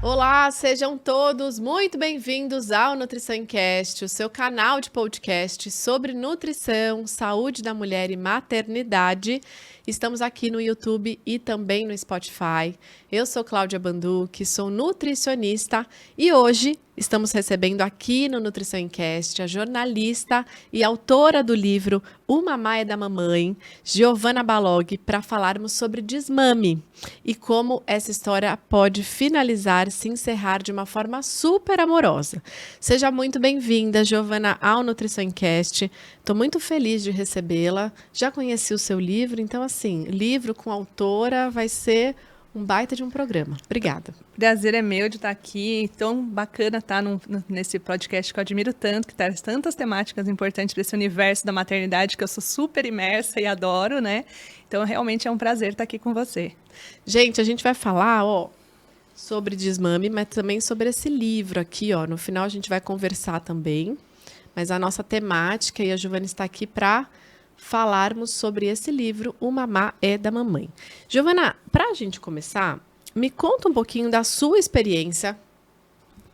Olá, sejam todos muito bem-vindos ao Nutrição em Cast, o seu canal de podcast sobre nutrição, saúde da mulher e maternidade. Estamos aqui no YouTube e também no Spotify. Eu sou Cláudia Banducchi, sou nutricionista e hoje estamos recebendo aqui no Nutrição em Cast a jornalista e autora do livro O Mamá é da Mamãe, Giovana Balog, para falarmos sobre desmame e como essa história pode finalizar, se encerrar de uma forma super amorosa. Seja muito bem-vinda, Giovana, ao Nutrição em Cast. Estou muito feliz de recebê-la. Já conheci o seu livro, então, assim, livro com autora vai ser um baita de um programa. Obrigada. Prazer é meu de estar aqui. Tão bacana estar nesse podcast que eu admiro tanto, que traz tantas temáticas importantes desse universo da maternidade que eu sou super imersa e adoro, né? Então, realmente é um prazer estar aqui com você. Gente, a gente vai falar, sobre desmame, mas também sobre esse livro aqui, No final a gente vai conversar também, mas a nossa temática, e a Giovana está aqui para falarmos sobre esse livro, O Mamá é da Mamãe. Giovana, para a gente começar, me conta um pouquinho da sua experiência,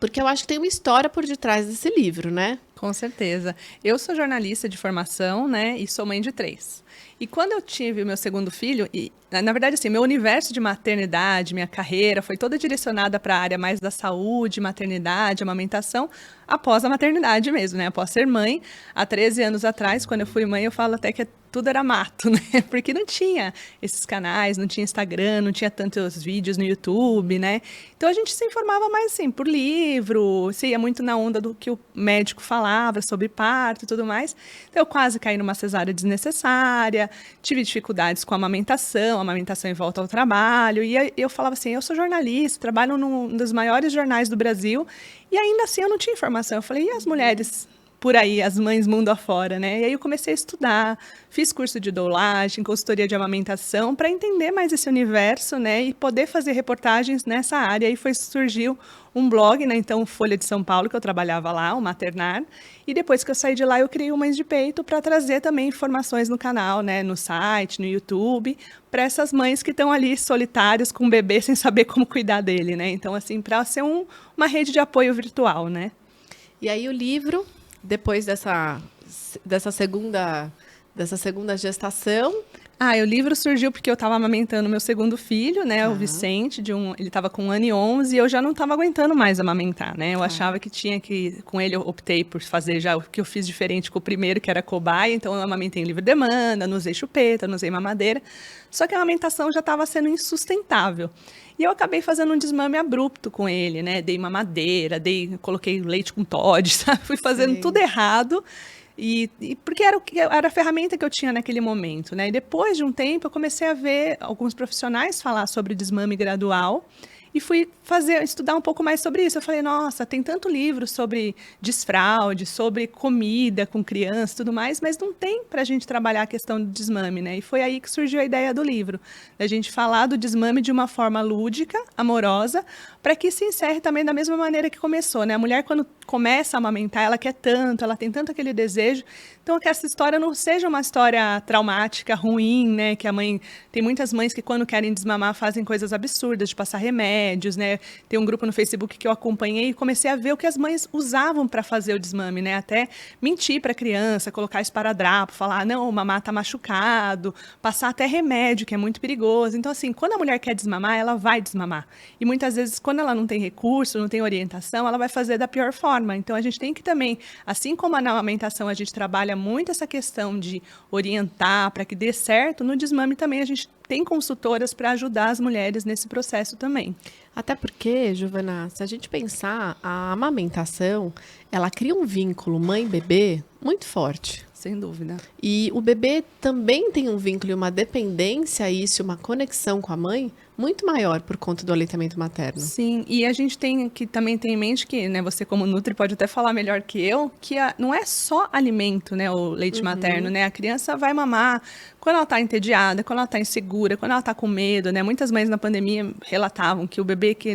porque eu acho que tem uma história por detrás desse livro, né? Com certeza. Eu sou jornalista de formação, né, e sou mãe de 3. E quando eu tive o meu segundo filho, e na verdade, assim, meu universo de maternidade, minha carreira foi toda direcionada para a área mais da saúde, maternidade, amamentação, após a maternidade mesmo, né? Após ser mãe, há 13 anos atrás, quando eu fui mãe, eu falo até que tudo era mato, né? Porque não tinha esses canais, não tinha Instagram, não tinha tantos vídeos no YouTube, né? Então a gente se informava mais assim, por livro, se ia muito na onda do que o médico falava sobre parto e tudo mais. Então eu quase caí numa cesárea desnecessária, tive dificuldades com a amamentação em volta ao trabalho, e eu falava assim, eu sou jornalista, trabalho num dos maiores jornais do Brasil, e ainda assim eu não tinha informação. Eu falei, e as mulheres por aí, as mães mundo afora, né? E aí eu comecei a estudar, fiz curso de doulagem, consultoria de amamentação, para entender mais esse universo, né? E poder fazer reportagens nessa área. E surgiu um blog, né? Então, Folha de São Paulo, que eu trabalhava lá, o Maternar. E depois que eu saí de lá, eu criei o Mães de Peito para trazer também informações no canal, né? No site, no YouTube, para essas mães que estão ali solitárias com o bebê sem saber como cuidar dele, né? Então, assim, para ser uma rede de apoio virtual, né? E aí o livro, depois dessa segunda gestação. O livro surgiu porque eu estava amamentando meu segundo filho, né, o Vicente, ele estava com 1 ano e 11, e eu já não estava aguentando mais amamentar, né? Eu achava que tinha que, com ele eu optei por fazer já o que eu fiz diferente com o primeiro, que era cobaia, então eu amamentei em livre demanda, não usei chupeta, não usei mamadeira, só que a amamentação já estava sendo insustentável. E eu acabei fazendo um desmame abrupto com ele, né? Dei mamadeira, coloquei leite com Toddy, sabe? Fui fazendo tudo errado. E porque era a ferramenta que eu tinha naquele momento, né? E depois de um tempo, eu comecei a ver alguns profissionais falar sobre desmame gradual e fui estudar um pouco mais sobre isso. Eu falei, nossa, tem tanto livro sobre desfraude, sobre comida com criança e tudo mais, mas não tem para a gente trabalhar a questão do desmame, né? E foi aí que surgiu a ideia do livro, da gente falar do desmame de uma forma lúdica, amorosa, para que se encerre também da mesma maneira que começou, né? A mulher, quando começa a amamentar, ela quer tanto, ela tem tanto aquele desejo, então que essa história não seja uma história traumática, ruim, né? Que tem muitas mães que quando querem desmamar fazem coisas absurdas, de passar remédios, né? Tem um grupo no Facebook que eu acompanhei e comecei a ver o que as mães usavam para fazer o desmame, né? Até mentir para a criança, colocar esparadrapo, falar, não, o mamá tá machucado, passar até remédio, que é muito perigoso. Então, assim, quando a mulher quer desmamar, ela vai desmamar. E muitas vezes, quando ela não tem recurso, não tem orientação, ela vai fazer da pior forma. Então, a gente tem que também, assim como na amamentação a gente trabalha muito essa questão de orientar para que dê certo, no desmame também a gente tem consultoras para ajudar as mulheres nesse processo também. Até porque, Giovana, se a gente pensar, a amamentação, ela cria um vínculo mãe-bebê muito forte. Sem dúvida. E o bebê também tem um vínculo e uma dependência a isso, uma conexão com a mãe muito maior por conta do aleitamento materno. Sim, e a gente tem que também ter em mente que, né, você como nutri pode até falar melhor que eu, que não é só alimento, né, o leite materno, né? A criança vai mamar quando ela está entediada, quando ela está insegura, quando ela está com medo, né? Muitas mães na pandemia relatavam que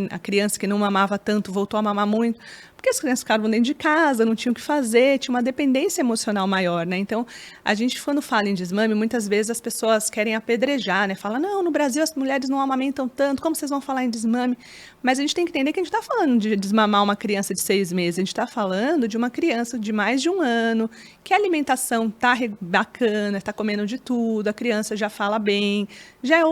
a criança que não mamava tanto voltou a mamar muito, porque as crianças ficavam dentro de casa, não tinham o que fazer, tinha uma dependência emocional maior, né? Então, a gente, quando fala em desmame, muitas vezes as pessoas querem apedrejar, né? Fala, não, no Brasil as mulheres não amamentam amamentam tanto, como vocês vão falar em desmame? Mas a gente tem que entender que a gente está falando de desmamar uma criança de 6 meses, a gente está falando de uma criança de mais de 1 ano, que a alimentação tá bacana, está comendo de tudo, a criança já fala bem, já é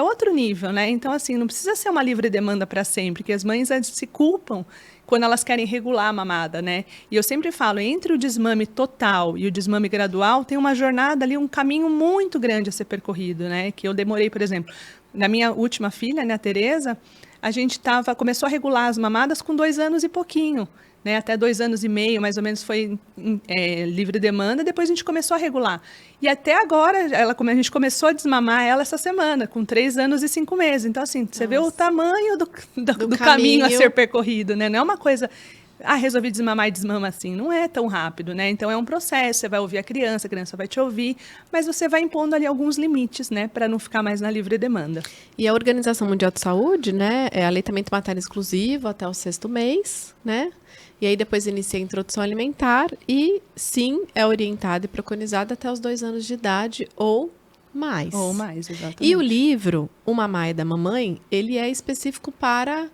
outro nível, né? Então, assim, não precisa ser uma livre demanda para sempre, que as mães se culpam quando elas querem regular a mamada, né? E eu sempre falo, entre o desmame total e o desmame gradual, tem uma jornada ali, um caminho muito grande a ser percorrido, né? Que eu demorei, por exemplo, na minha última filha, né, a Tereza, a gente começou a regular as mamadas com 2 anos e pouquinho, né? Até 2 anos e meio, mais ou menos, foi livre demanda, depois a gente começou a regular. E até agora, a gente começou a desmamar ela essa semana, com 3 anos e 5 meses. Então, assim, você vê o tamanho do caminho a ser percorrido, né? Não é uma coisa... resolvi desmamar e desmama assim. Não é tão rápido, né? Então, é um processo. Você vai ouvir a criança vai te ouvir, mas você vai impondo ali alguns limites, né? Para não ficar mais na livre demanda. E a Organização Mundial de Saúde, né? É aleitamento materno exclusivo até o 6º mês, né? E aí depois inicia a introdução alimentar e, sim, é orientada e preconizada até os 2 anos de idade ou mais. Ou mais, exatamente. E o livro, O Mamãe da Mamãe, ele é específico para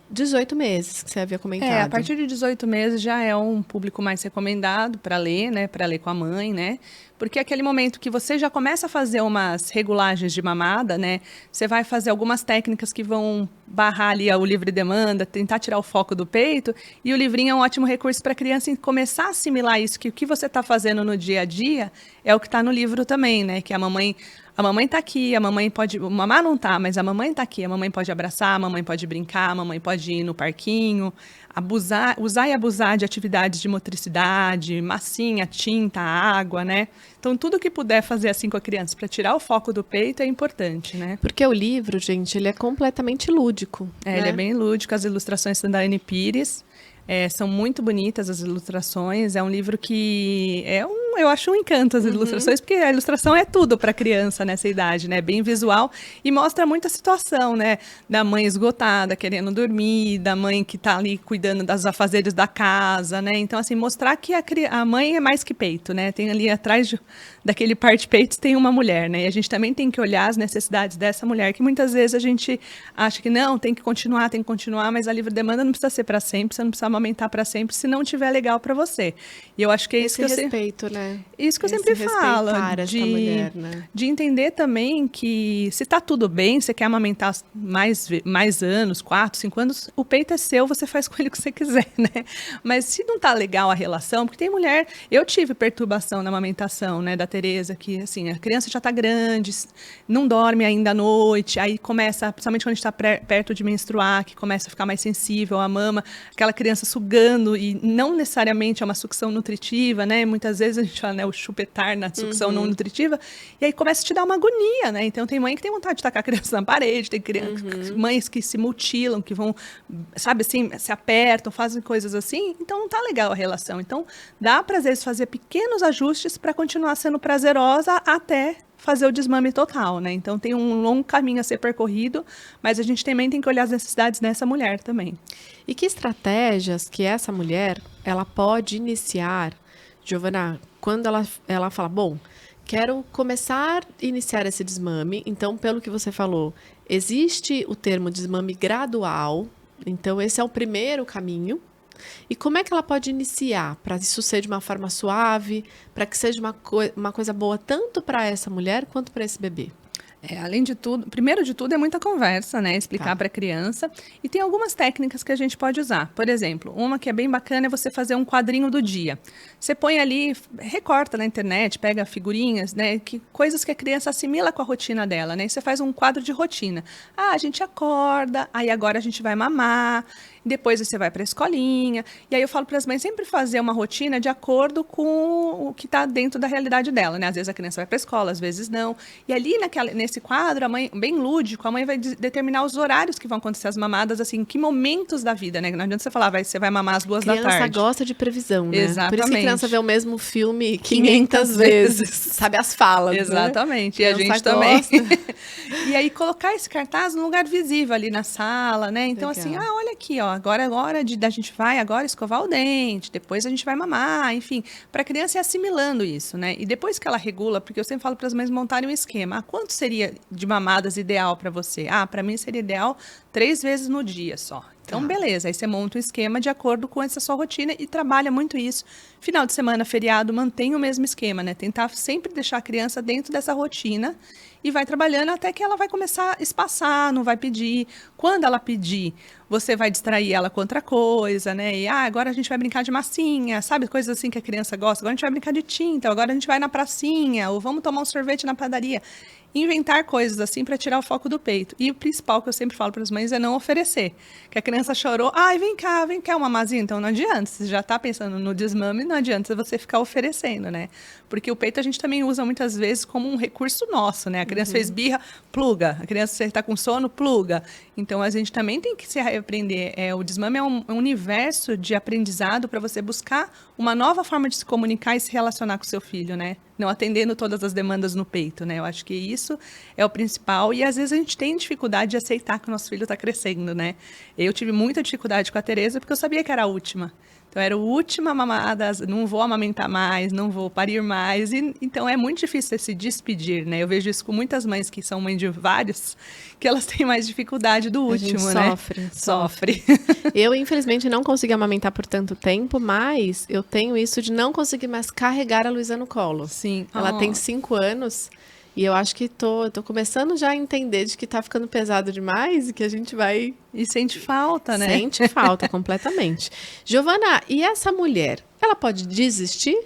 18 meses, que você havia comentado. A partir de 18 meses já é um público mais recomendado para ler, né? Para ler com a mãe, né? Porque é aquele momento que você já começa a fazer umas regulagens de mamada, né? Você vai fazer algumas técnicas que vão barrar ali o livre demanda, tentar tirar o foco do peito, e o livrinho é um ótimo recurso para a criança começar a assimilar isso, que o que você está fazendo no dia a dia é o que está no livro também, né? Que a mamãe está aqui, a mamãe pode... O mamá não está, mas a mamãe está aqui. A mamãe pode abraçar, a mamãe pode brincar, a mamãe pode ir no parquinho, usar e abusar de atividades de motricidade, massinha, tinta, água, né? Então, tudo que puder fazer assim com a criança para tirar o foco do peito é importante, né? Porque o livro, gente, ele é completamente lúdico. Né? Ele é bem lúdico, as ilustrações são da Anne Pires. São muito bonitas as ilustrações. É um livro que eu acho um encanto as ilustrações, porque a ilustração é tudo para criança nessa idade, né? Bem visual e mostra muita situação, né? Da mãe esgotada, querendo dormir, da mãe que está ali cuidando das afazeres da casa, né? Então, assim, mostrar que a mãe é mais que peito, né? Tem ali atrás daquele par de peitos tem uma mulher, né? E a gente também tem que olhar as necessidades dessa mulher, que muitas vezes a gente acha que não, tem que continuar, mas a livre demanda não precisa ser para sempre, você não precisa amamentar para sempre se não tiver legal para você. E eu acho que é isso esse respeito, né? Isso que eu sempre falo, mulher, né? De entender também que se tá tudo bem, você quer amamentar mais anos, 4, 5 anos, o peito é seu, você faz com ele o que você quiser, né? Mas se não tá legal a relação, porque tem mulher, eu tive perturbação na amamentação, né, da Tereza, que assim, a criança já tá grande, não dorme ainda à noite, aí começa, principalmente quando a gente tá perto de menstruar, que começa a ficar mais sensível à mama, aquela criança sugando, e não necessariamente é uma sucção nutritiva, né? Muitas vezes a gente fala, né, o chupetar na sucção não nutritiva, e aí começa a te dar uma agonia, né? Então tem mãe que tem vontade de tacar a criança na parede, tem mães que se mutilam, que vão, sabe assim, se apertam, fazem coisas assim, então não tá legal a relação. Então dá pra, às vezes, fazer pequenos ajustes para continuar sendo prazerosa até fazer o desmame total, né? Então tem um longo caminho a ser percorrido, mas a gente também tem que olhar as necessidades dessa mulher também. E que estratégias que essa mulher, ela pode iniciar, Giovana, quando ela fala, bom, quero começar a iniciar esse desmame, então, pelo que você falou, existe o termo desmame gradual, então esse é o primeiro caminho. E como é que ela pode iniciar para isso ser de uma forma suave, para que seja uma coisa boa tanto para essa mulher quanto para esse bebê? Além de tudo, primeiro de tudo é muita conversa, né? Explicar para a criança. E tem algumas técnicas que a gente pode usar. Por exemplo, uma que é bem bacana é você fazer um quadrinho do dia. Você põe ali, recorta na internet, pega figurinhas, né? Coisas que a criança assimila com a rotina dela, né? E você faz um quadro de rotina. A gente acorda, aí agora a gente vai mamar, depois você vai para a escolinha. E aí eu falo para as mães sempre fazer uma rotina de acordo com o que está dentro da realidade dela, né? Às vezes a criança vai para a escola, às vezes não. E ali nesse quadro, a mãe, bem lúdico, a mãe vai determinar os horários que vão acontecer as mamadas, assim, que momentos da vida, né? Não adianta você falar, você vai mamar às 2 da tarde. Criança gosta de previsão, né? Exatamente. Por isso que a criança vê o mesmo filme 500 vezes. Sabe as falas, exatamente. Né? E a gente também. E aí colocar esse cartaz num lugar visível ali na sala, né? Então, legal. Assim, olha aqui, ó, agora é hora a gente vai agora escovar o dente, depois a gente vai mamar, enfim, para a criança ir assimilando isso, né? E depois que ela regula, porque eu sempre falo para as mães montarem um esquema, quanto seria que de mamadas ideal para você? Ah, para mim seria ideal 3 vezes no dia só. Então, beleza, aí você monta um esquema de acordo com essa sua rotina e trabalha muito isso. Final de semana, feriado, mantém o mesmo esquema, né? Tentar sempre deixar a criança dentro dessa rotina e vai trabalhando até que ela vai começar a espaçar, não vai pedir. Quando ela pedir, você vai distrair ela com outra coisa, né? E agora a gente vai brincar de massinha, sabe? Coisas assim que a criança gosta. Agora a gente vai brincar de tinta, agora a gente vai na pracinha, ou vamos tomar um sorvete na padaria. Inventar coisas assim para tirar o foco do peito. E o principal que eu sempre falo para as mães é não oferecer. Que a criança chorou, ai, vem cá, uma mamazinha. Então não adianta, você já está pensando no desmame, não adianta você ficar oferecendo, né? Porque o peito a gente também usa muitas vezes como um recurso nosso, né? A criança fez birra, pluga. A criança está com sono, pluga. Então a gente também tem que se reaprender. O desmame é um universo de aprendizado para você buscar uma nova forma de se comunicar e se relacionar com o seu filho, né? Não atendendo todas as demandas no peito, né? Eu acho que isso é o principal. E às vezes a gente tem dificuldade de aceitar que o nosso filho está crescendo, né? Eu tive muita dificuldade com a Tereza porque eu sabia que era a última. Então, era a última mamada, não vou amamentar mais, não vou parir mais. Então, é muito difícil se despedir, né? Eu vejo isso com muitas mães que são mães de vários, que elas têm mais dificuldade do último, né? Sofre. Eu, infelizmente, não consegui amamentar por tanto tempo, mas eu tenho isso de não conseguir mais carregar a Luísa no colo. Sim. Ela tem 5 anos. E eu acho que tô começando já a entender de que tá ficando pesado demais e que a gente vai... E sente falta, né? Sente falta completamente. Giovana, e essa mulher, ela pode desistir?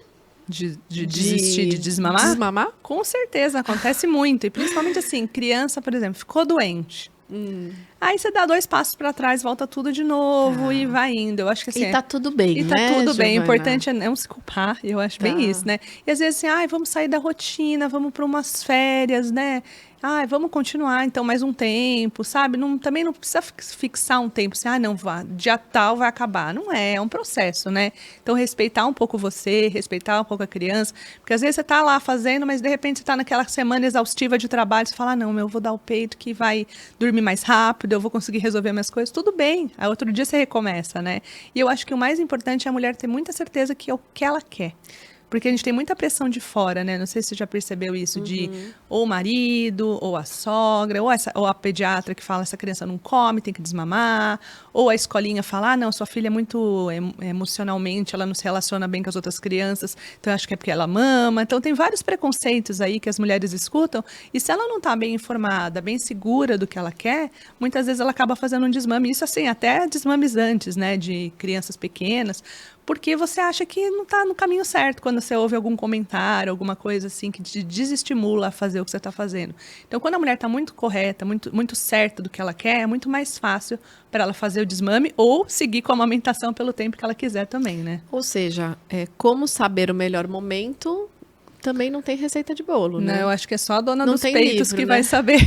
Desistir de desmamar? Desmamar? Com certeza, acontece muito. E principalmente assim, criança, por exemplo, ficou doente. Aí você dá 2 passos para trás, volta tudo de novo e vai indo. Eu acho que assim. E tá tudo bem, e né? tá tudo bem. O Giovana? importante é não se culpar. Eu acho bem isso, né? E às vezes assim, vamos sair da rotina, vamos para umas férias, né? Vamos continuar então mais um tempo, sabe? Também não precisa fixar um tempo, assim, não, dia tal vai acabar. Não é um processo, né? Então respeitar um pouco você, respeitar um pouco a criança, porque às vezes você tá lá fazendo, mas de repente você tá naquela semana exaustiva de trabalho, você fala, não, eu vou dar o peito que vai dormir mais rápido, eu vou conseguir resolver minhas coisas, tudo bem. Aí outro dia você recomeça, né? E eu acho que o mais importante é a mulher ter muita certeza que é o que ela quer. Porque a gente tem muita pressão de fora, né? Não sei se você já percebeu isso, de ou o marido, ou a sogra, ou a pediatra que fala, essa criança não come, tem que desmamar, ou a escolinha fala, não, sua filha é muito emocionalmente, ela não se relaciona bem com as outras crianças, então acho que é porque ela mama. Então tem vários preconceitos aí que as mulheres escutam, e se ela não está bem informada, bem segura do que ela quer, muitas vezes ela acaba fazendo um desmame, isso assim, até desmames antes, né, de crianças pequenas, porque você acha que não está no caminho certo quando você ouve algum comentário, alguma coisa assim que te desestimula a fazer o que você está fazendo. Então, quando a mulher está muito correta, muito certa do que ela quer, é muito mais fácil para ela fazer o desmame ou seguir com a amamentação pelo tempo que ela quiser também, né? Ou seja, como saber o melhor momento também não tem receita de bolo, né? Não, eu acho que é só a dona não dos tem peitos livro, que né? vai saber.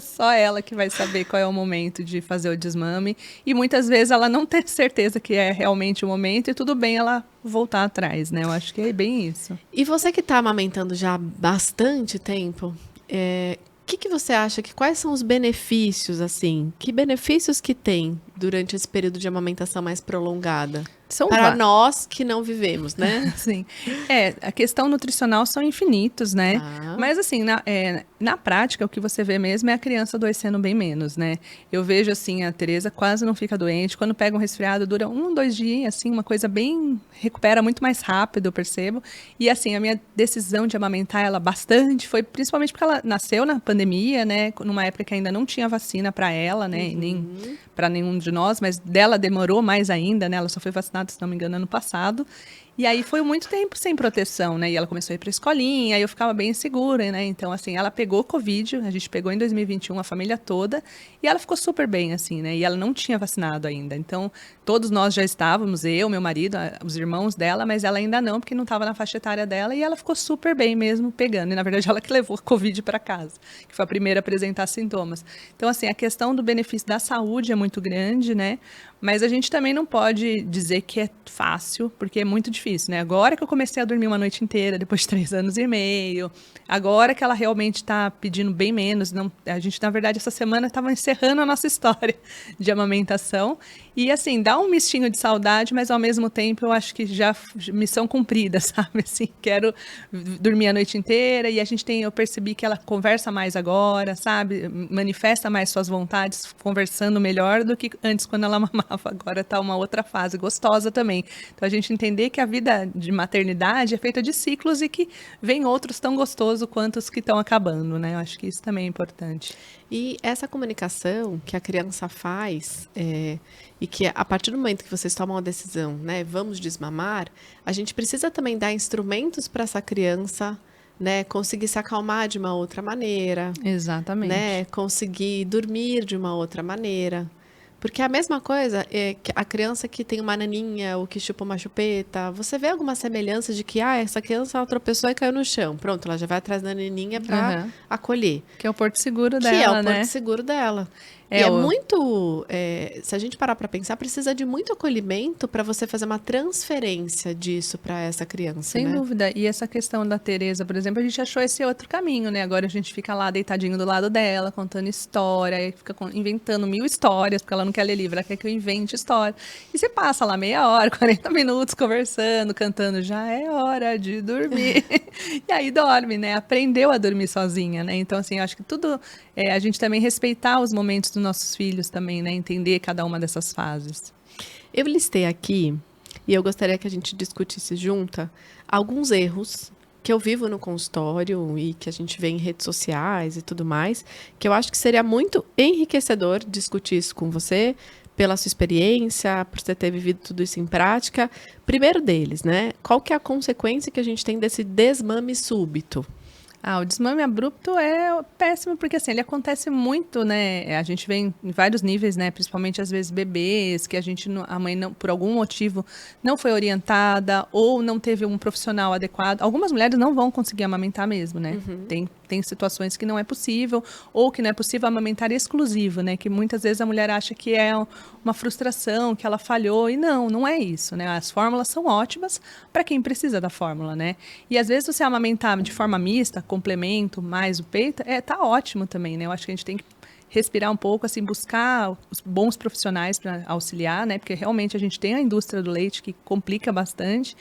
Só ela que vai saber qual é o momento de fazer o desmame. E muitas vezes ela não tem certeza que é realmente o momento e tudo bem ela voltar atrás, né? Eu acho que é bem isso. E você que está amamentando já há bastante tempo, que você acha quais são os benefícios, assim? Que benefícios que tem durante esse período de amamentação mais prolongada? Para nós que não vivemos, né? Sim. A questão nutricional são infinitos, né? Mas, assim, na prática, o que você vê mesmo é a criança adoecendo bem menos, né? Eu vejo, assim, a Tereza quase não fica doente. Quando pega um resfriado, dura 1, 2 dias, assim, uma coisa bem... recupera muito mais rápido, eu percebo. E, assim, a minha decisão de amamentar ela bastante foi principalmente porque ela nasceu na pandemia, né? Numa época que ainda não tinha vacina para ela, né? E nem para nenhum de nós, mas dela demorou mais ainda, né? Ela só foi vacinada, se não me engano, ano passado. E aí foi muito tempo sem proteção, né? E ela começou a ir para a escolinha, aí eu ficava bem insegura, né? Então, assim, ela pegou Covid, a gente pegou em 2021 a família toda, e ela ficou super bem, assim, né? E ela não tinha vacinado ainda. Então, todos nós já estávamos, eu, meu marido, os irmãos dela, mas ela ainda não, porque não estava na faixa etária dela, e ela ficou super bem mesmo pegando. E, na verdade, ela que levou a Covid para casa, que foi a primeira a apresentar sintomas. Então, assim, a questão do benefício da saúde é muito grande, né? Mas a gente também não pode dizer que é fácil, porque é muito difícil difícil, né? Agora que eu comecei a dormir uma noite inteira, depois de 3 anos e meio, agora que ela realmente está pedindo bem menos, não, a gente, na verdade, essa semana estava encerrando a nossa história de amamentação, e assim, dá um mistinho de saudade, mas ao mesmo tempo eu acho que já missão cumprida, sabe? Assim, quero dormir a noite inteira, e eu percebi que ela conversa mais agora, sabe? Manifesta mais suas vontades, conversando melhor do que antes quando ela mamava. Agora está uma outra fase, gostosa também. Então a gente entender que a vida de maternidade é feita de ciclos e que vem outros tão gostosos quanto os que estão acabando, né? Eu acho que isso também é importante. E essa comunicação que a criança faz, e que a partir do momento que vocês tomam a decisão, né, vamos desmamar, a gente precisa também dar instrumentos para essa criança, né, conseguir se acalmar de uma outra maneira, Exatamente. né, conseguir dormir de uma outra maneira. Porque a mesma coisa é que a criança que tem uma naninha ou que chupa uma chupeta, você vê alguma semelhança de que essa criança ela tropeçou e caiu no chão. Pronto, ela já vai atrás da naninha para acolher. Que é o porto seguro dela, Que é o né? porto seguro dela. E muito, se a gente parar para pensar, precisa de muito acolhimento para você fazer uma transferência disso para essa criança, Sem né? dúvida. E essa questão da Tereza, por exemplo, a gente achou esse outro caminho, né? Agora a gente fica lá deitadinho do lado dela, contando história, aí fica inventando 1000 histórias, porque ela não quer ler livro, ela quer que eu invente história. E você passa lá meia hora, 40 minutos conversando, cantando, já é hora de dormir. E aí dorme, né? Aprendeu a dormir sozinha, né? Então, assim, eu acho que tudo, a gente também respeitar os momentos dos nossos filhos também, né? Entender cada uma dessas fases. Eu listei aqui, e eu gostaria que a gente discutisse junta, alguns erros que eu vivo no consultório e que a gente vê em redes sociais e tudo mais, que eu acho que seria muito enriquecedor discutir isso com você, pela sua experiência, por você ter vivido tudo isso em prática. Primeiro deles, né? Qual que é a consequência que a gente tem desse desmame súbito? O desmame abrupto é péssimo, porque assim, ele acontece muito, né? A gente vê em vários níveis, né? Principalmente, às vezes, bebês, que a mãe, não, por algum motivo, não foi orientada ou não teve um profissional adequado. Algumas mulheres não vão conseguir amamentar mesmo, né? Tem situações que não é possível, ou que não é possível amamentar exclusivo, né? Que muitas vezes a mulher acha que é uma frustração, que ela falhou, e não é isso, né? As fórmulas são ótimas para quem precisa da fórmula, né? E às vezes você amamentar de forma mista, complemento mais o peito, tá ótimo também, né? Eu acho que a gente tem que respirar um pouco, assim, buscar os bons profissionais para auxiliar, né? Porque realmente a gente tem a indústria do leite que complica bastante.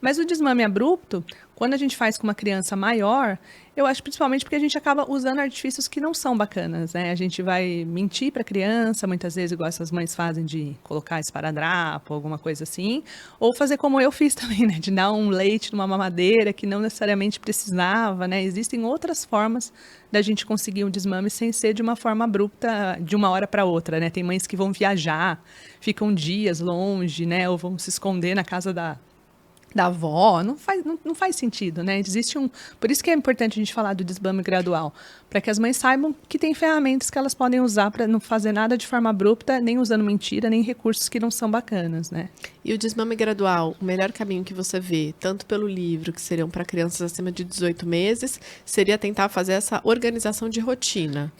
Mas o desmame abrupto, quando a gente faz com uma criança maior, eu acho principalmente porque a gente acaba usando artifícios que não são bacanas, né? A gente vai mentir para a criança, muitas vezes, igual essas mães fazem, de colocar esparadrapo, alguma coisa assim. Ou fazer como eu fiz também, né? De dar um leite numa mamadeira que não necessariamente precisava, né? Existem outras formas da gente conseguir um desmame sem ser de uma forma abrupta, de uma hora para outra, né? Tem mães que vão viajar, ficam dias longe, né? Ou vão se esconder na casa da avó, não faz sentido, né? Por isso que é importante a gente falar do desmame gradual, para que as mães saibam que tem ferramentas que elas podem usar para não fazer nada de forma abrupta, nem usando mentira, nem recursos que não são bacanas, né? E o desmame gradual, o melhor caminho que você vê, tanto pelo livro, que seriam para crianças acima de 18 meses, seria tentar fazer essa organização de rotina.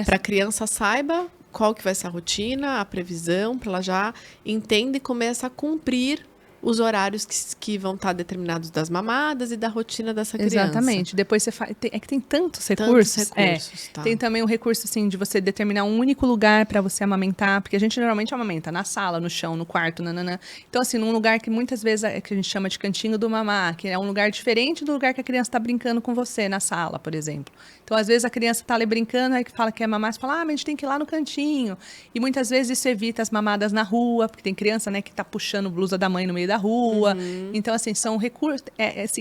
Para a criança saiba qual que vai ser a rotina, a previsão, para ela já entenda e começa a cumprir os horários que vão estar determinados das mamadas e da rotina dessa criança. Exatamente. Depois você faz. É que tem tantos recursos. Tá. Tem também o recurso, assim, de você determinar um único lugar para você amamentar, porque a gente normalmente amamenta na sala, no chão, no quarto, nananã. Então, assim, num lugar que muitas vezes que a gente chama de cantinho do mamá, que é um lugar diferente do lugar que a criança está brincando com você, na sala, por exemplo. Então, às vezes, a criança está ali brincando, aí que fala que é mamar, você fala, mas a gente tem que ir lá no cantinho. E muitas vezes isso evita as mamadas na rua, porque tem criança, né, que está puxando blusa da mãe no meio da rua. Então, assim, são recursos,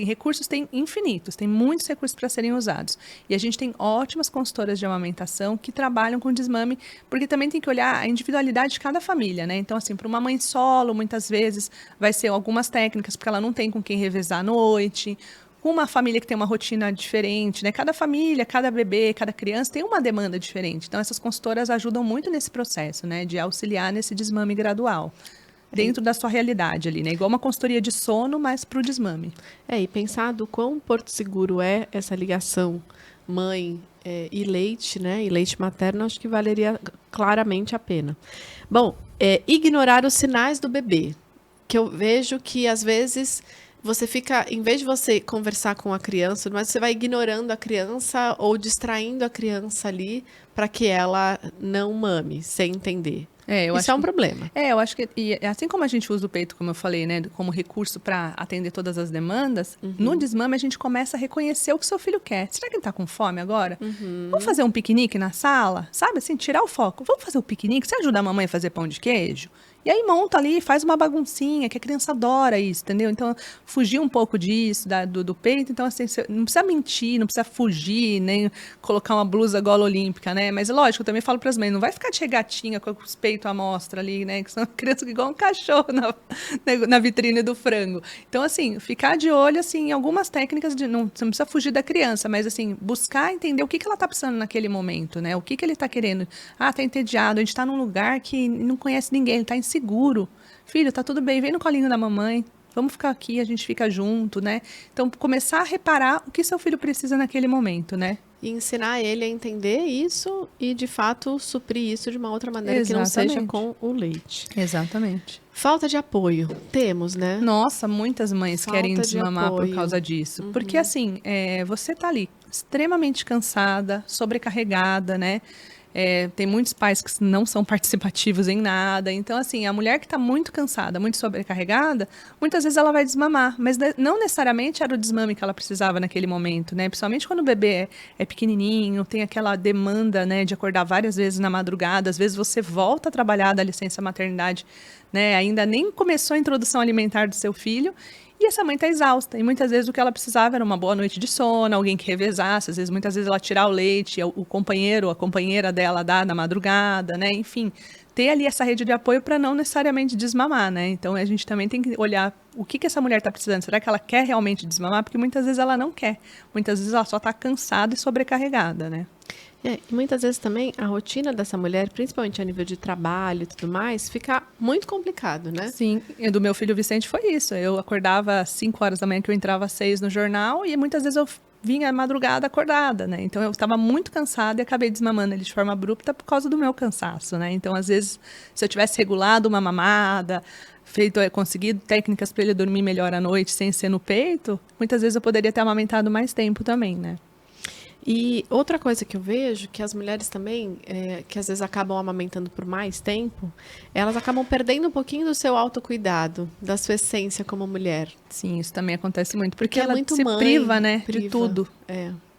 recursos tem infinitos, tem muitos recursos para serem usados. E a gente tem ótimas consultoras de amamentação que trabalham com desmame, porque também tem que olhar a individualidade de cada família, né? Então, assim, para uma mãe solo, muitas vezes vai ser algumas técnicas, porque ela não tem com quem revezar à noite. Uma família que tem uma rotina diferente, né? Cada família, cada bebê, cada criança tem uma demanda diferente. Então, essas consultoras ajudam muito nesse processo, né? De auxiliar nesse desmame gradual. Dentro da sua realidade ali, né? Igual uma consultoria de sono, mas para o desmame. E pensar do quão porto seguro é essa ligação mãe e leite, né? E leite materno, acho que valeria claramente a pena. Bom, ignorar os sinais do bebê. que eu vejo que, às vezes, você fica, em vez de você conversar com a criança, mas você vai ignorando a criança ou distraindo a criança ali para que ela não mame, sem entender. Isso é um problema. Eu acho que, e assim como a gente usa o peito, como eu falei, né, como recurso para atender todas as demandas, no desmame a gente começa a reconhecer o que seu filho quer. Será que ele tá com fome agora? Vamos fazer um piquenique na sala? Sabe assim, tirar o foco. Vamos fazer um piquenique? Você ajuda a mamãe a fazer pão de queijo? E aí monta ali, faz uma baguncinha, que a criança adora isso, entendeu? Então, fugir um pouco disso, do peito. Então, assim, você não precisa mentir, não precisa fugir, nem colocar uma blusa gola olímpica, né? Mas, lógico, eu também falo para as mães, não vai ficar de gatinha com os peitos à mostra ali, né? Que são crianças igual um cachorro na vitrine do frango. Então, assim, ficar de olho, assim, em algumas técnicas, você não precisa fugir da criança, mas, assim, buscar entender o que ela tá precisando naquele momento, né? O que ele tá querendo. Ah, tá entediado, a gente tá num lugar que não conhece ninguém, ele tá inseguro. Filho, tá tudo bem, vem no colinho da mamãe. Vamos ficar aqui, a gente fica junto, né? Então, começar a reparar o que seu filho precisa naquele momento, né? E ensinar ele a entender isso e, de fato, suprir isso de uma outra maneira que não Exatamente. seja com o leite. Exatamente. Falta de apoio. Temos, né? Nossa, muitas mães Falta querem de desmamar por apoio. causa disso. Porque, assim, você tá ali extremamente cansada, sobrecarregada, né? Tem muitos pais que não são participativos em nada. Então, assim, a mulher que está muito cansada, muito sobrecarregada, muitas vezes ela vai desmamar. Mas não necessariamente era o desmame que ela precisava naquele momento, né? Principalmente quando o bebê é pequenininho, tem aquela demanda, né, de acordar várias vezes na madrugada. Às vezes você volta a trabalhar da licença maternidade, né? Ainda nem começou a introdução alimentar do seu filho. E essa mãe está exausta. E muitas vezes o que ela precisava era uma boa noite de sono, alguém que revezasse. Às vezes, muitas vezes ela tirar o leite, o companheiro, a companheira dela dar na madrugada, né? Enfim, ter ali essa rede de apoio para não necessariamente desmamar, né? Então, a gente também tem que olhar o que essa mulher está precisando. Será que ela quer realmente desmamar? Porque muitas vezes ela não quer. Muitas vezes ela só está cansada e sobrecarregada, né? E muitas vezes também a rotina dessa mulher, principalmente a nível de trabalho e tudo mais, fica muito complicado, né? Sim, e do meu filho Vicente foi isso. Eu acordava às 5 horas da manhã, que eu entrava às 6 no jornal, e muitas vezes eu vinha à madrugada acordada, né? Então eu estava muito cansada e acabei desmamando ele de forma abrupta por causa do meu cansaço, né? Então, às vezes, se eu tivesse regulado uma mamada, conseguido técnicas para ele dormir melhor à noite sem ser no peito, muitas vezes eu poderia ter amamentado mais tempo também, né? E outra coisa que eu vejo, que as mulheres também, que às vezes acabam amamentando por mais tempo, elas acabam perdendo um pouquinho do seu autocuidado, da sua essência como mulher. Sim, isso também acontece muito, porque é ela muito se mãe, priva, né, de priva. tudo.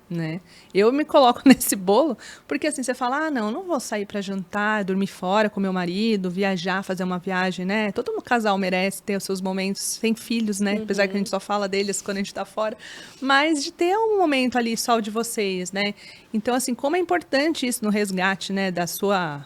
Né? Eu me coloco nesse bolo, porque assim, você fala, não vou sair para jantar, dormir fora com meu marido, viajar, fazer uma viagem, né? Todo casal merece ter os seus momentos sem filhos, né? Apesar que a gente só fala deles quando a gente tá fora, mas de ter um momento ali só de vocês, né? Então, assim, como é importante isso no resgate, né? Da sua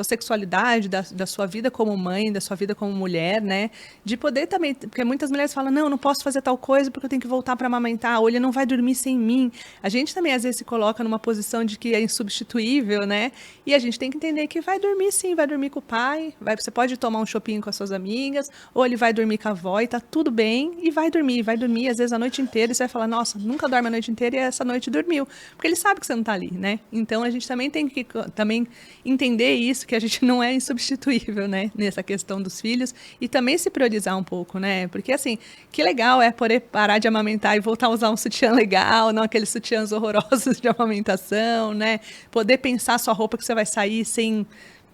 sexualidade, da sua vida como mãe, da sua vida como mulher, né? De poder também, porque muitas mulheres falam, não posso fazer tal coisa porque eu tenho que voltar para amamentar, ou ele não vai dormir sem mim. A gente também, às vezes, se coloca numa posição de que é insubstituível, né? E a gente tem que entender que vai dormir sim, vai dormir com o pai, você pode tomar um chopinho com as suas amigas, ou ele vai dormir com a avó e tá tudo bem, e vai dormir, às vezes, a noite inteira, e você vai falar, nossa, nunca dorme a noite inteira, e essa noite dormiu. Porque ele sabe que você não tá ali, né? Então, a gente também tem que entender isso, que a gente não é insubstituível, né? Nessa questão dos filhos, e também se priorizar um pouco, né? Porque, assim, que legal é poder parar de amamentar e voltar a usar um sutiã legal, não aqueles sutiãs horrorosos de amamentação, né? Poder pensar a sua roupa que você vai sair sem...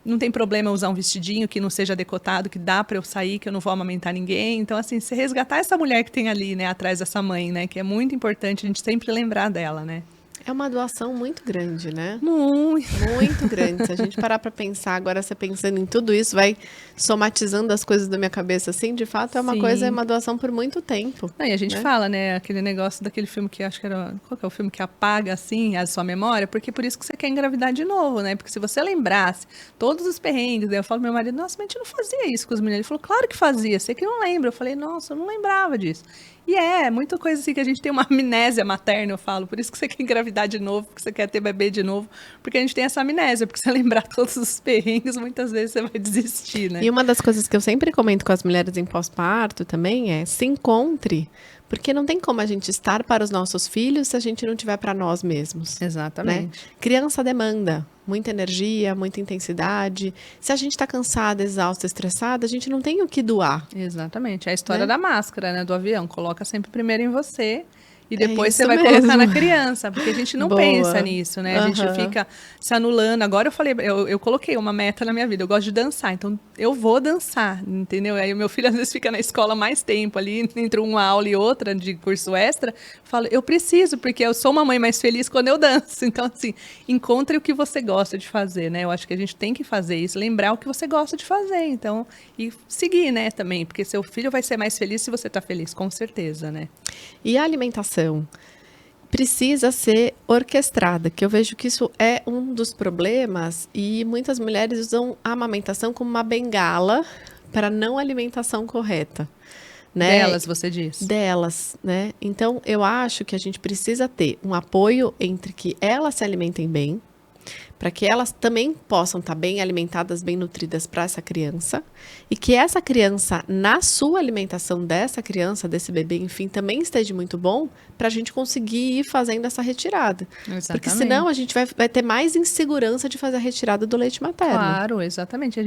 Não tem problema usar um vestidinho que não seja decotado, que dá para eu sair, que eu não vou amamentar ninguém. Então, assim, se resgatar essa mulher que tem ali, né, atrás dessa mãe, né? Que é muito importante a gente sempre lembrar dela, né? É uma doação muito grande, né? Muito. Muito grande. Se a gente parar para pensar, agora você pensando em tudo isso, vai somatizando as coisas da minha cabeça, assim, de fato é uma Sim. coisa, é uma doação por muito tempo. E a gente né? fala, né, aquele negócio daquele filme que acho que era... Qual que é o filme que apaga, assim, a sua memória? Porque por isso que você quer engravidar de novo, né? Porque se você lembrasse todos os perrengues, eu falo pro meu marido, nossa, mas a gente não fazia isso com os meninos. Ele falou, claro que fazia, você que não lembra. Eu falei, nossa, eu não lembrava disso. E muita coisa assim que a gente tem uma amnésia materna, eu falo, por isso que você quer engravidar engravidar de novo, porque você quer ter bebê de novo, porque a gente tem essa amnésia, porque se você lembrar todos os perrengues, muitas vezes você vai desistir, né? E uma das coisas que eu sempre comento com as mulheres em pós-parto também é se encontre, porque não tem como a gente estar para os nossos filhos se a gente não tiver para nós mesmos. Exatamente. Né? Criança demanda muita energia, muita intensidade. Se a gente está cansada, exausta, estressada, a gente não tem o que doar. Exatamente. É a história Né? da máscara, né, do avião. Coloca sempre primeiro em você e depois isso você vai mesmo. colocar na criança, porque a gente não Boa. pensa nisso, né? A gente Aham. fica se anulando. Agora eu coloquei uma meta na minha vida. Eu gosto de dançar, então eu vou dançar, entendeu? Aí o meu filho às vezes fica na escola mais tempo ali, entre uma aula e outra de curso extra. Falo, eu preciso, porque eu sou uma mãe mais feliz quando eu danço. Então, assim, encontre o que você gosta de fazer, né? Eu acho que a gente tem que fazer isso, lembrar o que você gosta de fazer, então, e seguir, né, também, porque seu filho vai ser mais feliz se você tá feliz, com certeza, né? E a alimentação precisa ser orquestrada, que eu vejo que isso é um dos problemas e muitas mulheres usam a amamentação como uma bengala para não alimentação correta. Né? Delas, você diz. Delas, né? Então, eu acho que a gente precisa ter um apoio entre que elas se alimentem bem, para que elas também possam estar bem alimentadas, bem nutridas para essa criança, e que essa criança, na sua alimentação dessa criança, desse bebê, enfim, também esteja muito bom, para a gente conseguir ir fazendo essa retirada. Exatamente. Porque senão a gente vai ter mais insegurança de fazer a retirada do leite materno. Claro, exatamente.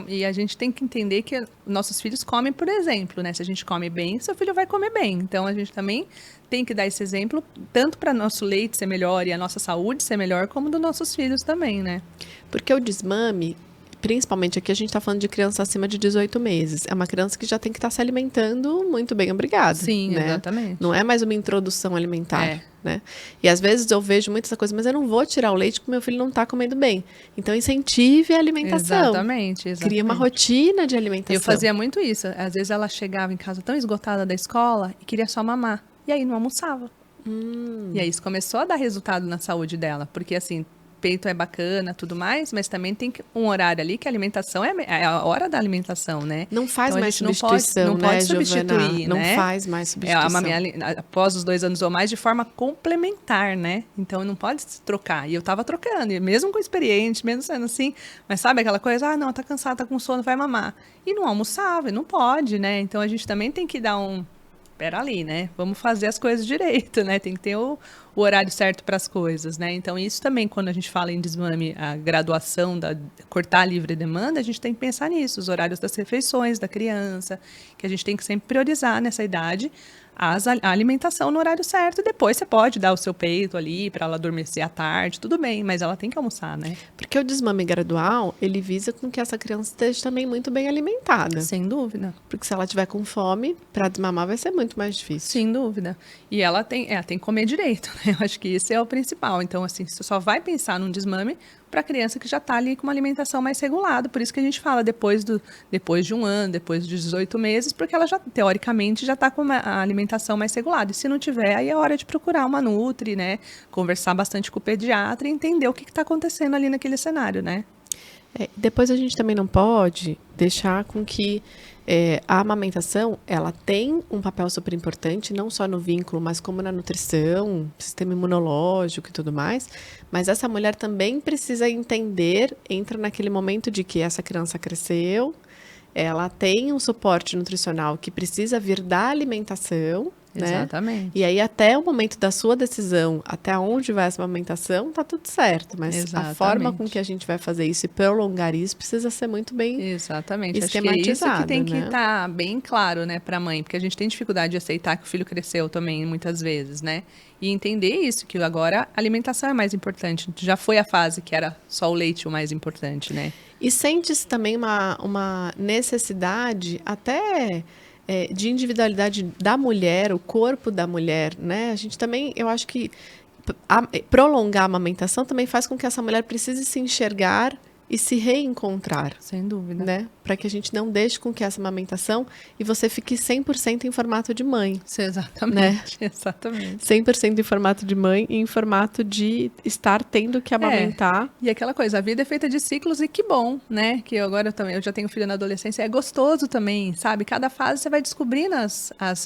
E a gente tem que entender que nossos filhos comem, por exemplo, né? Se a gente come bem, seu filho vai comer bem. Então a gente também tem que dar esse exemplo, tanto para nosso leite ser melhor e a nossa saúde ser melhor, como dos nossos filhos também, né? Porque o desmame, principalmente aqui a gente está falando de criança acima de 18 meses, é uma criança que já tem que estar se alimentando muito bem, obrigada. Sim, né? exatamente. Não é mais uma introdução alimentar. É. Né? E às vezes eu vejo muita coisa, mas eu não vou tirar o leite porque meu filho não está comendo bem. Então incentive a alimentação. Exatamente. Cria uma rotina de alimentação. Eu fazia muito isso. Às vezes ela chegava em casa tão esgotada da escola e queria só mamar. E aí não almoçava. E aí isso começou a dar resultado na saúde dela. Porque assim, peito é bacana, tudo mais, mas também tem um horário ali que a alimentação é a hora da alimentação, né? Não faz Então, a mais gente não substituição, pode né, substituir, Giovana? Não né? faz mais substituição. Após os 2 anos ou mais, de forma complementar, né? Então, não pode se trocar. E eu tava trocando, e mesmo com experiente, mesmo sendo assim, mas sabe aquela coisa, ah, não, tá cansada, tá com sono, vai mamar. E não almoçava, e não pode, né? Então, a gente também tem que dar pera ali, né? Vamos fazer as coisas direito, né? Tem que ter o horário certo para as coisas, né? Então, isso também, quando a gente fala em desmame, a graduação, cortar a livre demanda, a gente tem que pensar nisso, os horários das refeições da criança, que a gente tem que sempre priorizar nessa idade a alimentação no horário certo. Depois você pode dar o seu peito ali para ela adormecer à tarde, tudo bem, mas ela tem que almoçar, né? Porque o desmame gradual, ele visa com que essa criança esteja também muito bem alimentada. Sem dúvida. Porque se ela tiver com fome, para desmamar vai ser muito mais difícil. Sem dúvida. E ela tem que comer direito, né? Eu acho que isso é o principal. Então, assim, você só vai pensar num desmame para a criança que já está ali com uma alimentação mais regulada. Por isso que a gente fala depois de 1 ano, depois de 18 meses, porque ela já, teoricamente, já está com a alimentação mais regulada. E se não tiver, aí é hora de procurar uma nutri, né? Conversar bastante com o pediatra e entender o que está acontecendo ali naquele cenário, né? Depois a gente também não pode deixar com que a amamentação, ela tem um papel super importante, não só no vínculo, mas como na nutrição, sistema imunológico e tudo mais. Mas essa mulher também precisa entender, entra naquele momento de que essa criança cresceu, ela tem um suporte nutricional que precisa vir da alimentação, né? Exatamente. E aí, até o momento da sua decisão, até onde vai essa amamentação, tá tudo certo. Mas Exatamente. a forma com que a gente vai fazer isso e prolongar isso precisa ser muito bem Exatamente. Acho que é esquematizado, isso que tem que né? estar bem claro, né, para a mãe, porque a gente tem dificuldade de aceitar que o filho cresceu também, muitas vezes, né? E entender isso, que agora a alimentação é mais importante. Já foi a fase que era só o leite o mais importante, né? E sente-se também uma necessidade até de individualidade da mulher, o corpo da mulher, né? A gente também, eu acho que prolongar a amamentação também faz com que essa mulher precise se enxergar e se reencontrar, Sem dúvida. né? para que a gente não deixe com que essa amamentação e você fique 100% em formato de mãe. Exatamente, né? Exatamente. 100% em formato de mãe e em formato de estar tendo que amamentar. E aquela coisa, a vida é feita de ciclos e que bom, né? Que eu já tenho filho na adolescência, é gostoso também, sabe? Cada fase você vai descobrindo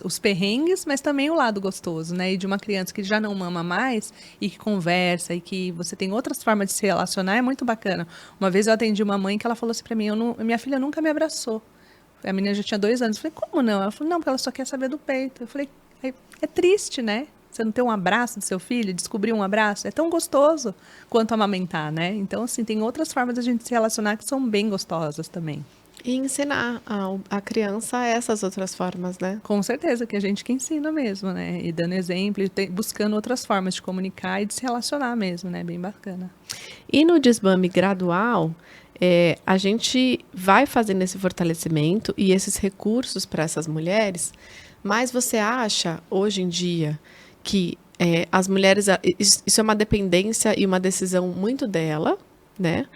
os perrengues, mas também o lado gostoso, né? E de uma criança que já não mama mais e que conversa e que você tem outras formas de se relacionar, é muito bacana. Uma vez eu atendi uma mãe que ela falou assim pra mim, minha filha nunca me abraçou. A menina já tinha 2 anos. Eu falei, como não? Ela falou, não, porque ela só quer saber do peito. Eu falei, é triste, né? Você não ter um abraço do seu filho, descobrir um abraço, é tão gostoso quanto amamentar, né? Então, assim, tem outras formas de a gente se relacionar que são bem gostosas também. E ensinar a criança essas outras formas, né? Com certeza, que a gente que ensina mesmo, né? E dando exemplo, e buscando outras formas de comunicar e de se relacionar mesmo, né? Bem bacana. E no desmame gradual, a gente vai fazendo esse fortalecimento e esses recursos para essas mulheres, mas você acha, hoje em dia, que as mulheres... Isso é uma dependência e uma decisão muito dela, né?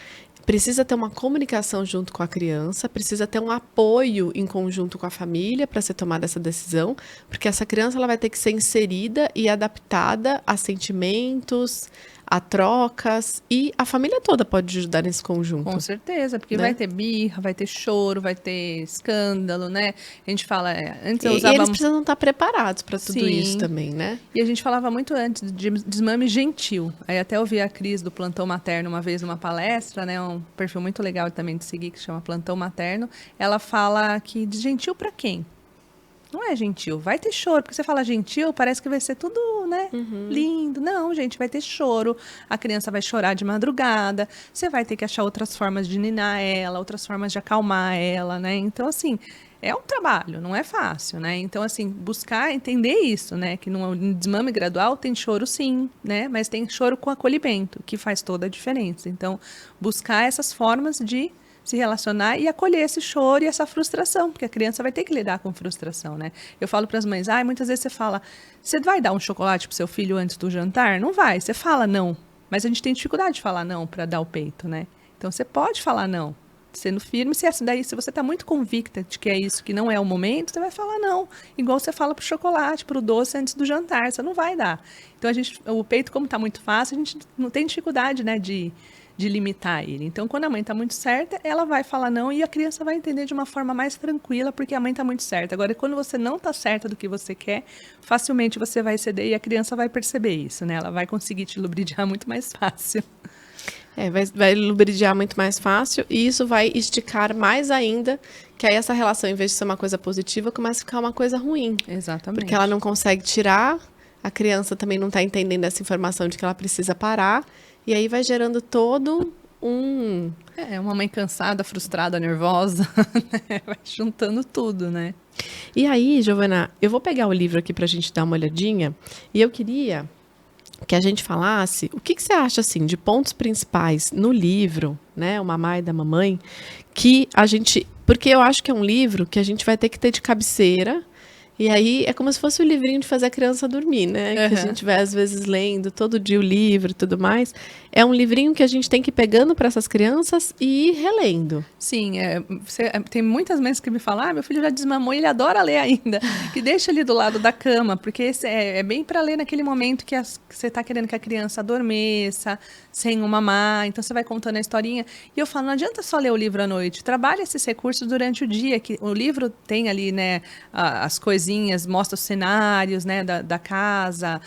Precisa ter uma comunicação junto com a criança, precisa ter um apoio em conjunto com a família para ser tomada essa decisão, porque essa criança ela vai ter que ser inserida e adaptada a sentimentos, a trocas, e a família toda pode ajudar nesse conjunto. Com certeza, porque né? vai ter birra, vai ter choro, vai ter escândalo, né? A gente fala, antes eu E usava... eles precisam estar preparados para tudo Sim. isso também, né? E a gente falava muito antes de desmame gentil. Aí até ouvi a Cris do Plantão Materno uma vez numa palestra, né? Um perfil muito legal também de seguir, que chama Plantão Materno. Ela fala que de gentil para quem? Não é gentil, vai ter choro, porque você fala gentil, parece que vai ser tudo, né, lindo. Não, gente, vai ter choro, a criança vai chorar de madrugada, você vai ter que achar outras formas de ninar ela, outras formas de acalmar ela, né? Então, assim, é um trabalho, não é fácil, né? Então, assim, buscar entender isso, né? Que no desmame gradual tem choro sim, né? Mas tem choro com acolhimento, que faz toda a diferença. Então, buscar essas formas de se relacionar e acolher esse choro e essa frustração, porque a criança vai ter que lidar com frustração, né? Eu falo para as mães, muitas vezes você fala, você vai dar um chocolate pro seu filho antes do jantar? Não vai, você fala não, mas a gente tem dificuldade de falar não para dar o peito, né? Então você pode falar não, sendo firme, se você está muito convicta de que é isso, que não é o momento, você vai falar não, igual você fala pro chocolate, pro doce antes do jantar, você não vai dar. Então o peito, como está muito fácil, a gente não tem dificuldade, né, de limitar ele. Então, quando a mãe está muito certa, ela vai falar não e a criança vai entender de uma forma mais tranquila, porque a mãe está muito certa. Agora, quando você não está certa do que você quer, facilmente você vai ceder e a criança vai perceber isso, né? Ela vai conseguir te lubridiar muito mais fácil. Vai lubridiar muito mais fácil e isso vai esticar mais ainda, que aí essa relação, em vez de ser uma coisa positiva, começa a ficar uma coisa ruim. Exatamente. Porque ela não consegue tirar, a criança também não está entendendo essa informação de que ela precisa parar, e aí vai gerando todo uma mãe cansada, frustrada, nervosa, né? Vai juntando tudo, né? E aí, Giovana, eu vou pegar o livro aqui pra gente dar uma olhadinha, e eu queria que a gente falasse o que você acha, assim, de pontos principais no livro, né, O Mamá da Mamãe, que a gente... Porque eu acho que é um livro que a gente vai ter que ter de cabeceira. E aí é como se fosse o livrinho de fazer a criança dormir, né? Que a gente vai, às vezes, lendo todo dia o livro e tudo mais. É um livrinho que a gente tem que ir pegando para essas crianças e ir relendo. Sim, tem muitas mães que me falam, meu filho já desmamou e ele adora ler ainda. Que deixa ele do lado da cama, porque esse é bem para ler naquele momento que você está querendo que a criança adormeça, sem o mamar. Então você vai contando a historinha. E eu falo, não adianta só ler o livro à noite. Trabalhe esses recursos durante o dia. Que o livro tem ali, né, as coisinhas, mostra os cenários, né, da casa,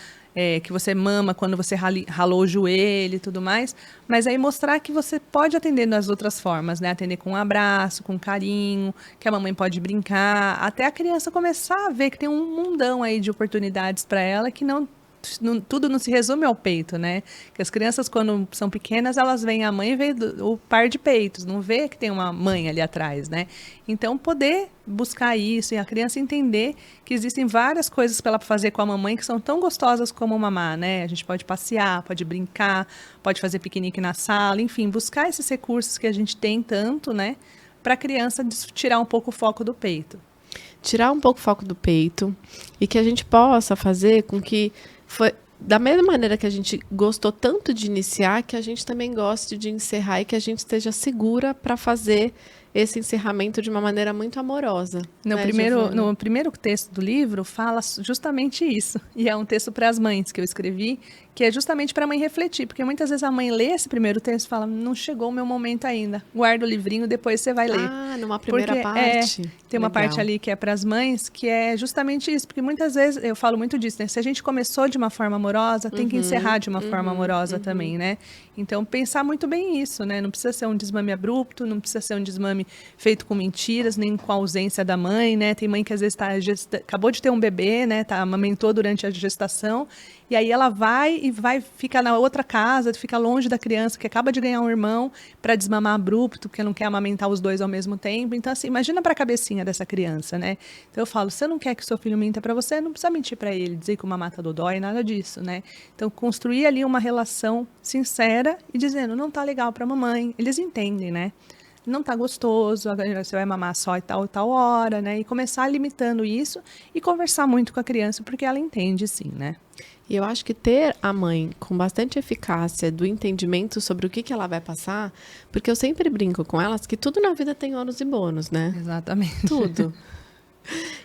que você mama quando você ralou o joelho e tudo mais, mas aí mostrar que você pode atender nas outras formas, né? Atender com um abraço, com carinho, que a mamãe pode brincar, até a criança começar a ver que tem um mundão aí de oportunidades para ela que tudo não se resume ao peito, né? Que as crianças, quando são pequenas, elas veem a mãe e veem o par de peitos, não vê que tem uma mãe ali atrás, né? Então, poder buscar isso e a criança entender que existem várias coisas para ela fazer com a mamãe que são tão gostosas como mamar, né? A gente pode passear, pode brincar, pode fazer piquenique na sala, enfim, buscar esses recursos que a gente tem tanto, né? Para a criança tirar um pouco o foco do peito. Tirar um pouco o foco do peito e que a gente possa fazer com que da mesma maneira que a gente gostou tanto de iniciar, que a gente também goste de encerrar e que a gente esteja segura para fazer esse encerramento de uma maneira muito amorosa. No primeiro texto do livro fala justamente isso. E é um texto para as mães que eu escrevi, que é justamente para a mãe refletir. Porque muitas vezes a mãe lê esse primeiro texto e fala, não chegou o meu momento ainda. Guarda o livrinho, depois você vai ler. Ah, numa primeira parte. Tem uma parte ali que é para as mães, que é justamente isso. Porque muitas vezes, eu falo muito disso, né? Se a gente começou de uma forma amorosa, tem que encerrar de uma forma amorosa também, né? Então, pensar muito bem isso, né? Não precisa ser um desmame abrupto, não precisa ser um desmame feito com mentiras, nem com a ausência da mãe, né? Tem mãe que às vezes acabou de ter um bebê, né? Amamentou durante a gestação, e aí ela vai ficar na outra casa, fica longe da criança, que acaba de ganhar um irmão, para desmamar abrupto, porque não quer amamentar os dois ao mesmo tempo. Então, assim, imagina para a cabecinha dessa criança, né? Então, eu falo, você não quer que seu filho minta para você, não precisa mentir para ele, dizer que o mamata dodói, nada disso, né? Então, construir ali uma relação sincera e dizendo, não tá legal para mamãe. Eles entendem, né? Não tá gostoso, você vai mamar só e tal hora, né? E começar limitando isso e conversar muito com a criança, porque ela entende sim, né? E eu acho que ter a mãe com bastante eficácia do entendimento sobre o que ela vai passar, porque eu sempre brinco com elas que tudo na vida tem ônus e bônus, né? Exatamente. Tudo.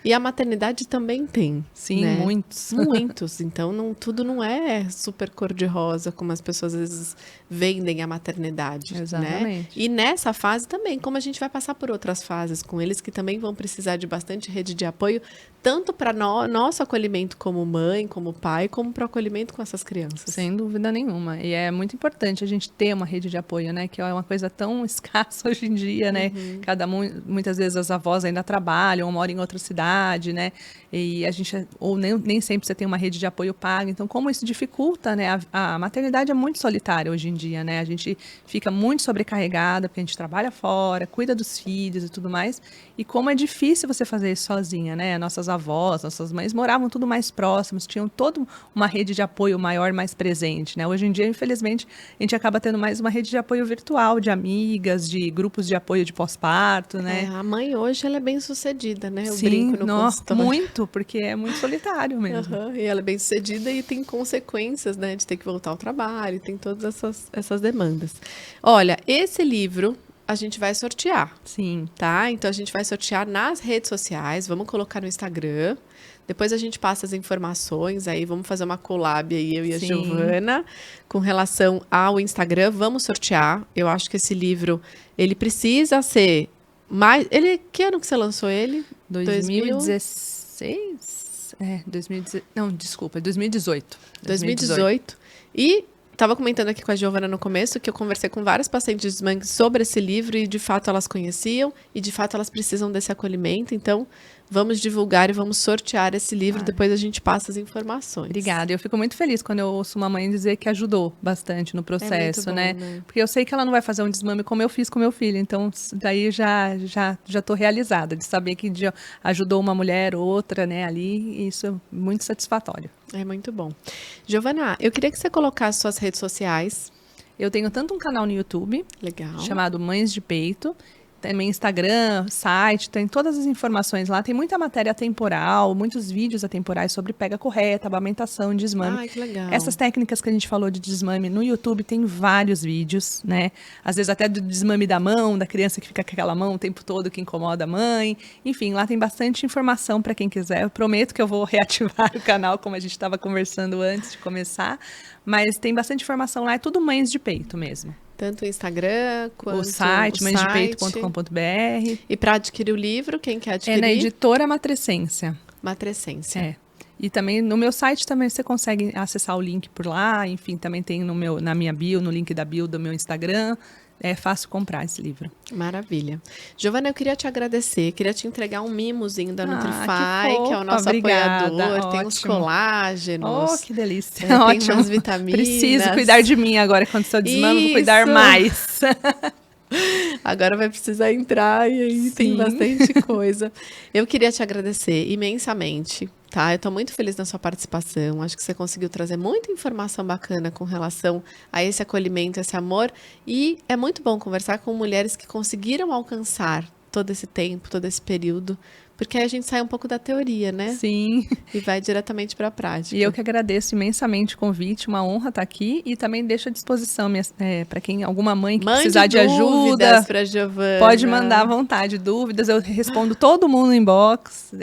E a maternidade também tem. Sim, né? muitos. Muitos. Então, tudo não é super cor-de-rosa, como as pessoas às vezes vendem a maternidade. Exatamente. Né? E nessa fase também, como a gente vai passar por outras fases com eles, que também vão precisar de bastante rede de apoio, tanto para nosso acolhimento como mãe, como pai, como para o acolhimento com essas crianças. Sem dúvida nenhuma. E é muito importante a gente ter uma rede de apoio, né? Que é uma coisa tão escassa hoje em dia, né? Muitas vezes as avós ainda trabalham ou moram em outra cidade, né? E a gente, ou nem sempre você tem uma rede de apoio paga. Então, como isso dificulta, né? A maternidade é muito solitária hoje em dia, né? A gente fica muito sobrecarregada, porque a gente trabalha fora, cuida dos filhos e tudo mais. E como é difícil você fazer isso sozinha, né? Nossas avós, nossas mães moravam tudo mais próximos, tinham toda uma rede de apoio maior, mais presente, né? Hoje em dia, infelizmente, a gente acaba tendo mais uma rede de apoio virtual, de amigas, de grupos de apoio de pós-parto, né? A mãe hoje, ela é bem sucedida, né? Eu Sim, brinco no consultório. Muito, porque é muito solitário mesmo. E ela é bem sucedida e tem consequências, né? De ter que voltar ao trabalho, tem todas essas demandas. Olha, esse livro a gente vai sortear. Sim. Tá? Então, a gente vai sortear nas redes sociais, vamos colocar no Instagram, depois a gente passa as informações, aí vamos fazer uma collab aí, eu e a Giovana, com relação ao Instagram, vamos sortear. Eu acho que esse livro, ele precisa ser mais... Que ano que você lançou ele? 2016? Não, desculpa, 2018. 2018. E estava comentando aqui com a Giovana no começo que eu conversei com várias pacientes de mães sobre esse livro e de fato elas conheciam e de fato elas precisam desse acolhimento. Então, vamos divulgar e vamos sortear esse livro, depois a gente passa as informações. Obrigada. Eu fico muito feliz quando eu ouço uma mãe dizer que ajudou bastante no processo, bom, né? né? Porque eu sei que ela não vai fazer um desmame como eu fiz com meu filho, então daí já tô realizada de saber que ajudou uma mulher, outra, né, ali, e isso é muito satisfatório. É muito bom. Giovana, eu queria que você colocasse suas redes sociais. Eu tenho tanto um canal no YouTube, Legal, chamado Mães de Peito, também Instagram, site, tem todas as informações lá. Tem muita matéria atemporal, muitos vídeos atemporais sobre pega correta, amamentação, desmame. Ai, que legal. Essas técnicas que a gente falou de desmame no YouTube, tem vários vídeos, né? Às vezes até do desmame da mão, da criança que fica com aquela mão o tempo todo que incomoda a mãe. Enfim, lá tem bastante informação para quem quiser. Eu prometo que eu vou reativar o canal, como a gente estava conversando antes de começar. Mas tem bastante informação lá, é tudo Mães de Peito mesmo. Tanto o Instagram quanto o site, mãesdepeito.com.br. E para adquirir o livro, quem quer adquirir? É na editora Matrescência. Matrescência. É. E também no meu site também você consegue acessar o link por lá. Enfim, também tem na minha bio, no link da bio do meu Instagram. É fácil comprar esse livro. Maravilha. Giovana, eu queria te agradecer, queria te entregar um mimozinho da Nutrify, que é o nosso obrigada, apoiador. Tem uns colágenos. Oh, que delícia. Tem Ótimo. umas vitaminas. Preciso cuidar de mim agora, quando sou desmame, vou cuidar mais. Agora vai precisar entrar e aí tem bastante coisa. Eu queria te agradecer imensamente, tá? Eu tô muito feliz na sua participação. Acho que você conseguiu trazer muita informação bacana com relação a esse acolhimento, esse amor. E é muito bom conversar com mulheres que conseguiram alcançar todo esse tempo, todo esse período, Porque aí a gente sai um pouco da teoria, né? Sim. E vai diretamente para a prática. E eu que agradeço imensamente o convite, uma honra estar aqui e também deixo à disposição para quem, alguma mãe que precisar de ajuda, pra Giovana. pode mandar à vontade dúvidas, eu respondo todo mundo no inbox,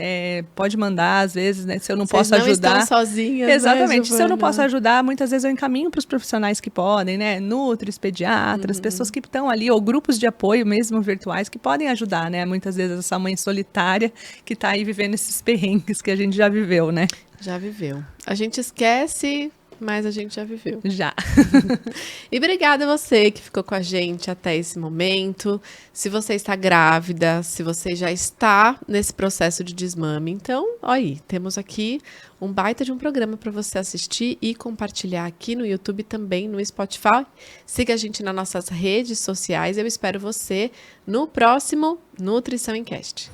pode mandar às vezes, né, se eu não posso ajudar. Vocês não estão sozinhas, exatamente, né, se eu não posso ajudar, muitas vezes eu encaminho para os profissionais que podem, né, nutris, pediatras, pessoas que estão ali, ou grupos de apoio mesmo virtuais que podem ajudar, né, muitas vezes essa mãe solitária que está aí vivendo esses perrengues que a gente já viveu, né. Já viveu. A gente esquece, mas a gente já viveu. Já. E obrigada a você que ficou com a gente até esse momento. Se você está grávida, se você já está nesse processo de desmame, então, olha aí, temos aqui um baita de um programa para você assistir e compartilhar aqui no YouTube, também no Spotify. Siga a gente nas nossas redes sociais. Eu espero você no próximo Nutrição em Cast.